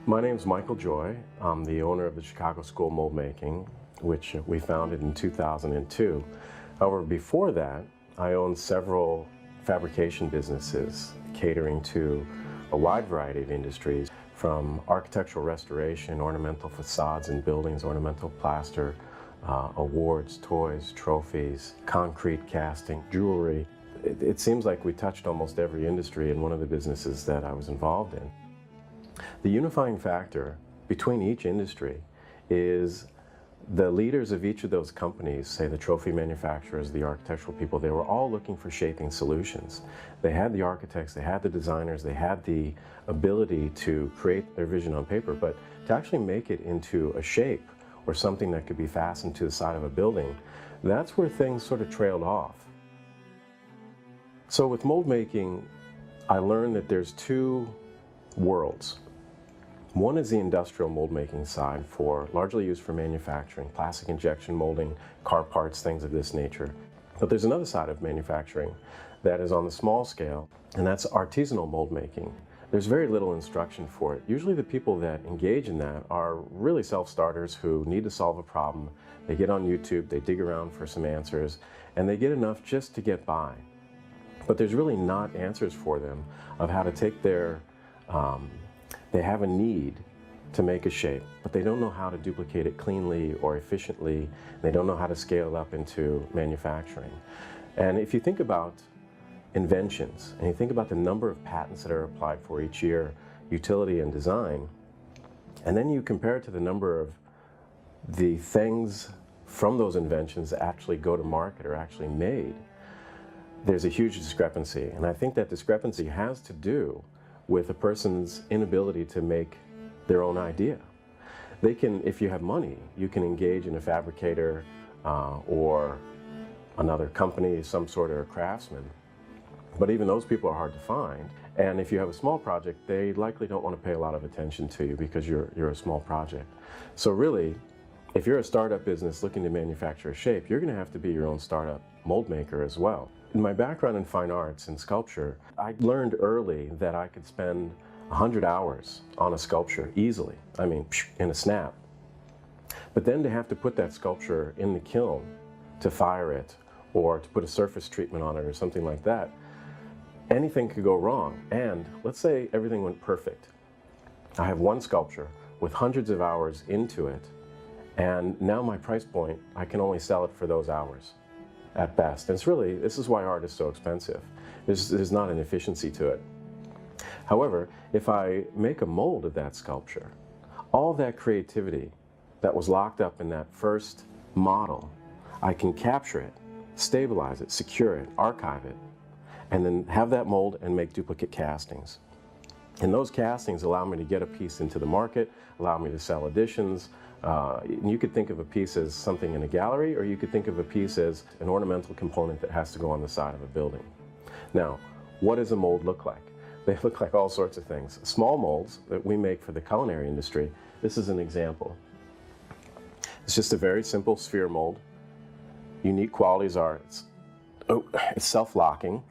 My name is Michael Joy. I'm the owner of the Chicago School of Mold Making, which we founded in 2002. However, before that, I owned several fabrication businesses catering to a wide variety of industries, from architectural restoration, ornamental facades and buildings, ornamental plaster, awards, toys, trophies, concrete casting, jewelry. It seems like we touched almost every industry in one of the businesses that I was involved in. The unifying factor between each industry is the leaders of each of those companies, say the trophy manufacturers, the architectural people, they were all looking for shaping solutions. They had the architects, they had the designers, they had the ability to create their vision on paper, but to actually make it into a shape or something that could be fastened to the side of a building, that's where things sort of trailed off. So with mold making, I learned that there's two worlds. One is the industrial mold making side, largely used for manufacturing, plastic injection molding, car parts, things of this nature. But there's another side of manufacturing that is on the small scale, and that's artisanal mold making. There's very little instruction for it. Usually the people that engage in that are really self-starters who need to solve a problem. They get on YouTube, they dig around for some answers, and they get enough just to get by. But there's really not answers for them of how to take their they have a need to make a shape, but they don't know how to duplicate it cleanly or efficiently. They don't know how to scale up into manufacturing. And if you think about inventions, and you think about the number of patents that are applied for each year, utility and design, and then you compare it to the number of the things from those inventions that actually go to market or actually made, there's a huge discrepancy. And I think that discrepancy has to do with a person's inability to make their own idea. They can, if you have money, you can engage in a fabricator or another company, some sort of craftsman. But even those people are hard to find. And if you have a small project, they likely don't want to pay a lot of attention to you because you're a small project. So really, if you're a startup business looking to manufacture a shape, you're going to have to be your own startup mold maker as well. In my background in fine arts and sculpture, I learned early that I could spend 100 hours on a sculpture easily, I mean, in a snap. But then to have to put that sculpture in the kiln to fire it, or to put a surface treatment on it or something like that, anything could go wrong. And let's say everything went perfect. I have one sculpture with hundreds of hours into it, and now my price point, I can only sell it for those hours at best. And this is why art is so expensive. There's not an efficiency to it. However, if I make a mold of that sculpture, all that creativity that was locked up in that first model, I can capture it, stabilize it, secure it, archive it, and then have that mold and make duplicate castings. And those castings allow me to get a piece into the market, allow me to sell editions. You could think of a piece as something in a gallery, or you could think of a piece as an ornamental component that has to go on the side of a building. Now, what does a mold look like? They look like all sorts of things. Small molds that we make for the culinary industry, this is an example. It's just a very simple sphere mold. Unique qualities are it's self-locking.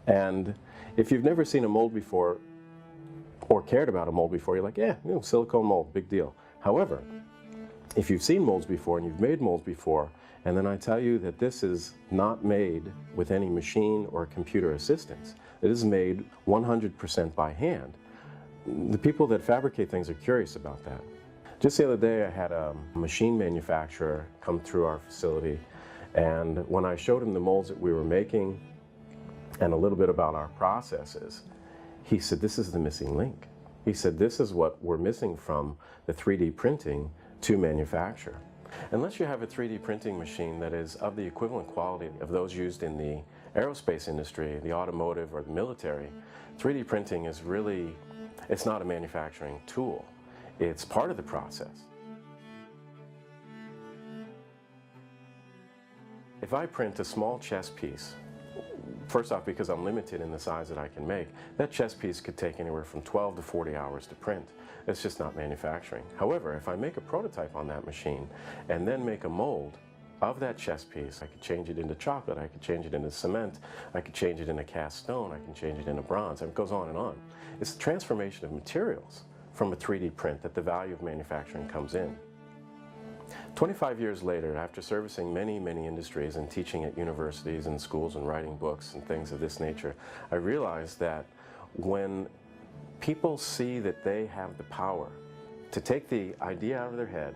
And if you've never seen a mold before or cared about a mold before, you're like, yeah, silicone mold, big deal. However, if you've seen molds before and you've made molds before, and then I tell you that this is not made with any machine or computer assistance, it is made 100% by hand, the people that fabricate things are curious about that. Just the other day I had a machine manufacturer come through our facility, and when I showed him the molds that we were making and a little bit about our processes, he said, this is the missing link. He said, this is what we're missing from the 3D printing to manufacture. Unless you have a 3D printing machine that is of the equivalent quality of those used in the aerospace industry, the automotive, or the military, 3D printing is really, it's not a manufacturing tool. It's part of the process. If I print a small chess piece, first off, because I'm limited in the size that I can make, that chess piece could take anywhere from 12 to 40 hours to print. It's just not manufacturing. However, if I make a prototype on that machine and then make a mold of that chess piece, I could change it into chocolate, I could change it into cement, I could change it into cast stone, I can change it into bronze, and it goes on and on. It's the transformation of materials from a 3D print that the value of manufacturing comes in. 25 years later, after servicing many, many industries and teaching at universities and schools and writing books and things of this nature, I realized that when people see that they have the power to take the idea out of their head,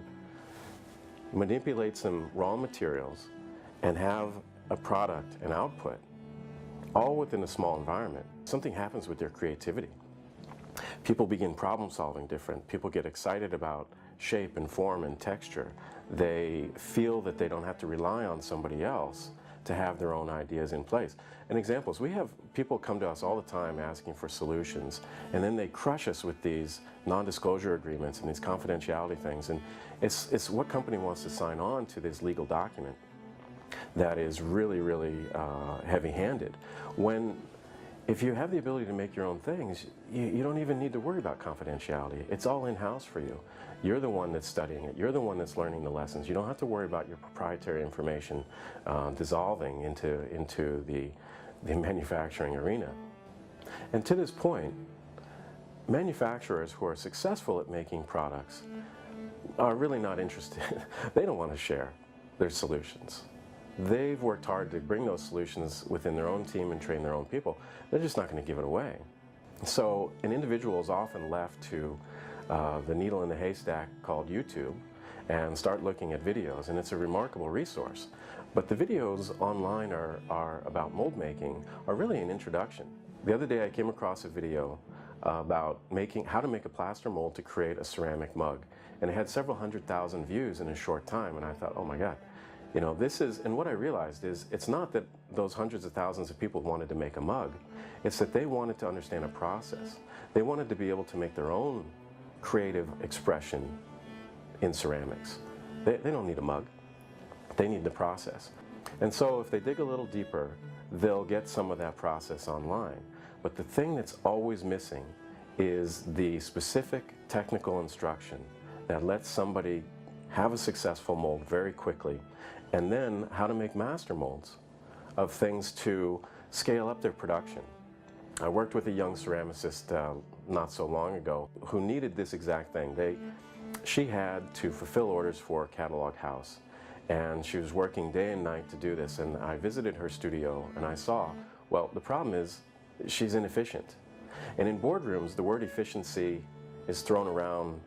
manipulate some raw materials, and have a product, an output, all within a small environment, something happens with their creativity. People begin problem solving different. People get excited about shape and form and texture. They feel that they don't have to rely on somebody else to have their own ideas in place. And examples, we have people come to us all the time asking for solutions, and then they crush us with these non-disclosure agreements and these confidentiality things. And it's what company wants to sign on to this legal document that is really, really heavy-handed. If you have the ability to make your own things, you don't even need to worry about confidentiality. It's all in-house for you. You're the one that's studying it. You're the one that's learning the lessons. You don't have to worry about your proprietary information dissolving into the manufacturing arena. And to this point, manufacturers who are successful at making products are really not interested. They don't want to share their solutions. They've worked hard to bring those solutions within their own team and train their own people. They're just not going to give it away. So an individual is often left to the needle in the haystack called YouTube and start looking at videos, and it's a remarkable resource. But the videos online are about mold making are really an introduction. The other day I came across a video about how to make a plaster mold to create a ceramic mug, and it had several 100,000 views in a short time, and I thought, oh my God. You know, and what I realized is it's not that those hundreds of thousands of people wanted to make a mug. It's that they wanted to understand a process. They wanted to be able to make their own creative expression in ceramics. They don't need a mug. They need the process. And so if they dig a little deeper, they'll get some of that process online. But the thing that's always missing is the specific technical instruction that lets somebody have a successful mold very quickly, and then how to make master molds of things to scale up their production. I worked with a young ceramicist not so long ago who needed this exact thing. She had to fulfill orders for a catalog house, and she was working day and night to do this, and I visited her studio and I saw, well, the problem is she's inefficient. And in boardrooms, the word efficiency is thrown around,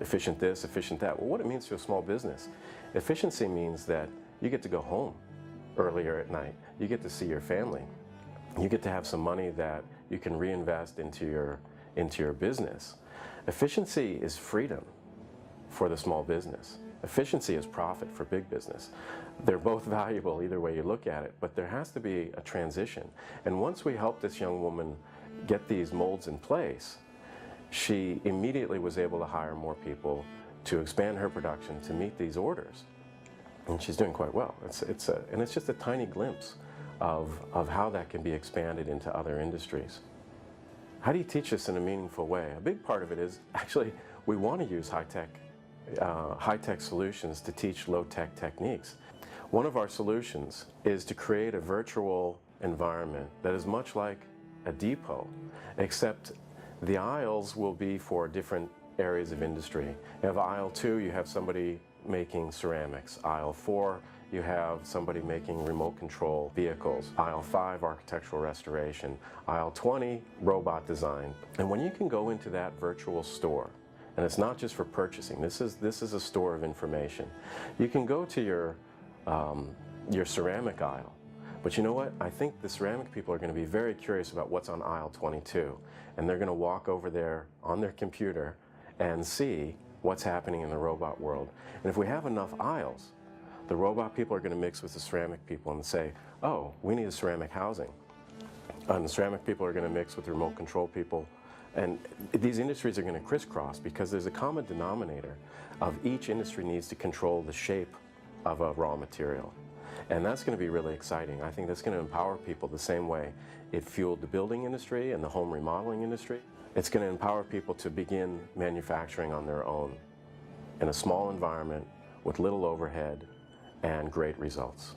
efficient this, efficient that. Well, what it means to a small business, efficiency means that you get to go home earlier at night. You get to see your family. You get to have some money that you can reinvest into your business. Efficiency is freedom for the small business. Efficiency is profit for big business. They're both valuable either way you look at it, but there has to be a transition. And once we helped this young woman get these molds in place, she immediately was able to hire more people to expand her production to meet these orders. And she's doing quite well. And it's just a tiny glimpse of how that can be expanded into other industries. How do you teach this in a meaningful way? A big part of it is actually we want to use high-tech solutions to teach low-tech techniques. One of our solutions is to create a virtual environment that is much like a depot, except the aisles will be for different areas of industry. You have aisle 2, you have somebody making ceramics. Aisle 4, you have somebody making remote control vehicles. Aisle 5, architectural restoration. Aisle 20, robot design. And when you can go into that virtual store, and it's not just for purchasing, this is a store of information. You can go to your ceramic aisle, but you know what? I think the ceramic people are going to be very curious about what's on aisle 22, and they're going to walk over there on their computer and see what's happening in the robot world. And if we have enough aisles, the robot people are going to mix with the ceramic people and say, oh, we need a ceramic housing. And the ceramic people are going to mix with the remote control people. And these industries are going to crisscross because there's a common denominator of each industry needs to control the shape of a raw material. And that's going to be really exciting. I think that's going to empower people the same way it fueled the building industry and the home remodeling industry. It's going to empower people to begin manufacturing on their own in a small environment with little overhead and great results.